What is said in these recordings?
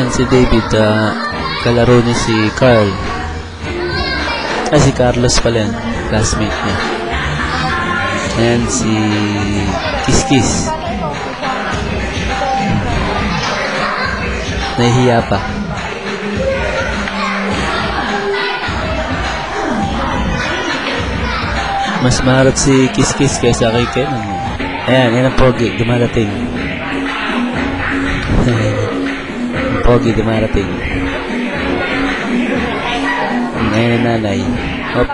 Ayan, si David, kalaro ni si Carl. Si Carlos pala yan, classmate niya. Ayan, si Kiss. Nahihiya pa. Mas maharap si Kiss kaysa kay Ken. Ayan, yan ang pogi, dumarating. Ang pogi, dumarating. Ayan ang nanay. Hop.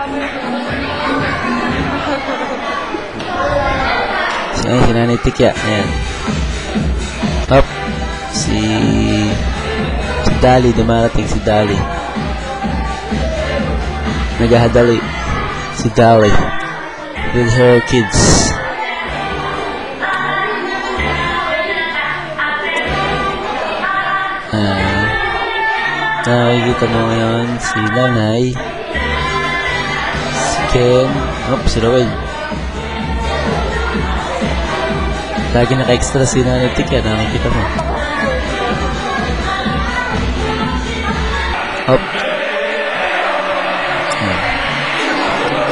Ayan, si Nanay Tikya. Ayan. Hop. Si Dali, dumarating si Dali. Naghahadali si Dali with her kids. Nakikita mo ngayon si Nanay, si Ken, si Rowell. Lagi naka-extra si Nanay Tikya, nakikita mo. Hop.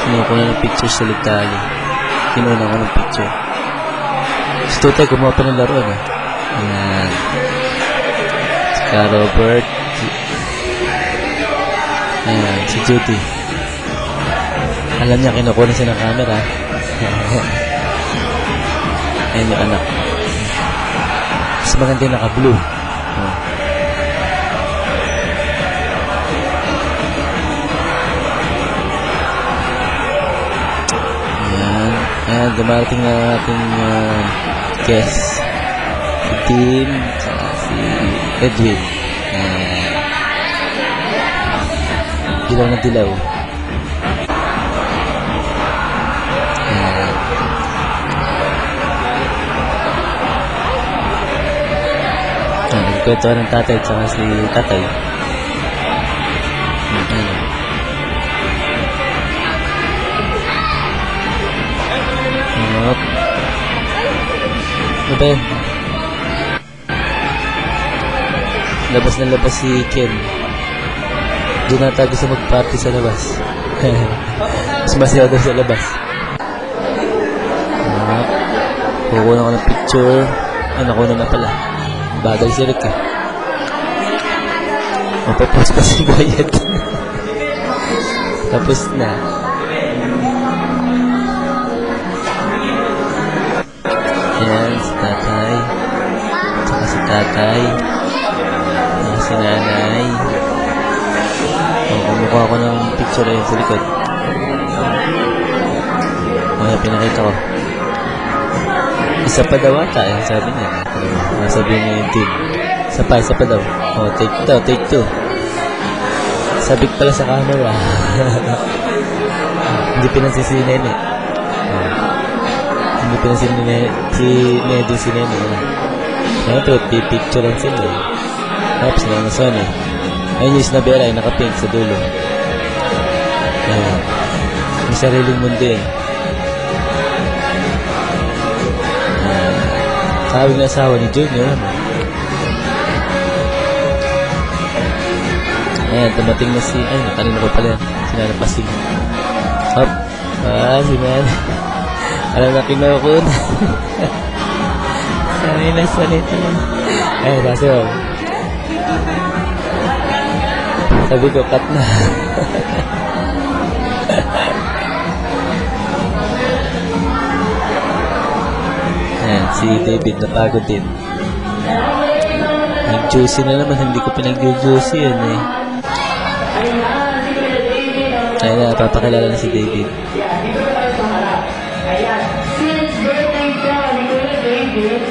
Kinuha ng picture sa Litali. Kinuha ko ng picture. Si Tutay, kumuha pa ng laruan. Ayan. Si Robert. Ayan, si Judy. Alam niya, kinukuha na siya ng camera. Ayan yung anak. Mas maganda yung naka-blue. Ayan, dumarating na ating guest. Si Tim, si Edwin. Dilaw na dilaw. Nagkwento ng tatay at saka si tatay. Diba? Labas na labas si Ken. Doon nata gusto mag-party sa labas. Mas masaya daw sa labas. Kukuha ko ng picture. Nakuha na pala. Bagal si Rick. Mapapost pa si Bayad. Tapos na. Ayan, si tatay. Saka si tatay. Saka si nanay. Kumukha ko ng picture na yun sa likod. Ayan, pinakita ko. Isa pa daw ata. Ayan, sabi niya. Sabi niya yung team. Isa pa daw. Take two. Sabik pala sa camera. Hindi pinansisinin eh. Hindi pinansisinin si Nedy si Nene. Siyempre, pipicture lang sila eh. Tapos sila na son eh. Ayun yung Isnabela ay naka-pink sa dulo. Ayan. May sariling mundo eh. Sabi ng asawa ni Junior. Ayan, tumating na si... Ay, kanina ko pala yan. Sinanapasing. Hop. Si man. Alam na kinukun. Sanay na salita yan. Ayan, kasi sabi ko, cut na. Ayan, si David napagod din. Nag-juicy na naman, hindi ko pinag-juicy yun eh. Ayan na, papakilala na si David. Since birthday daw ni Kuya David,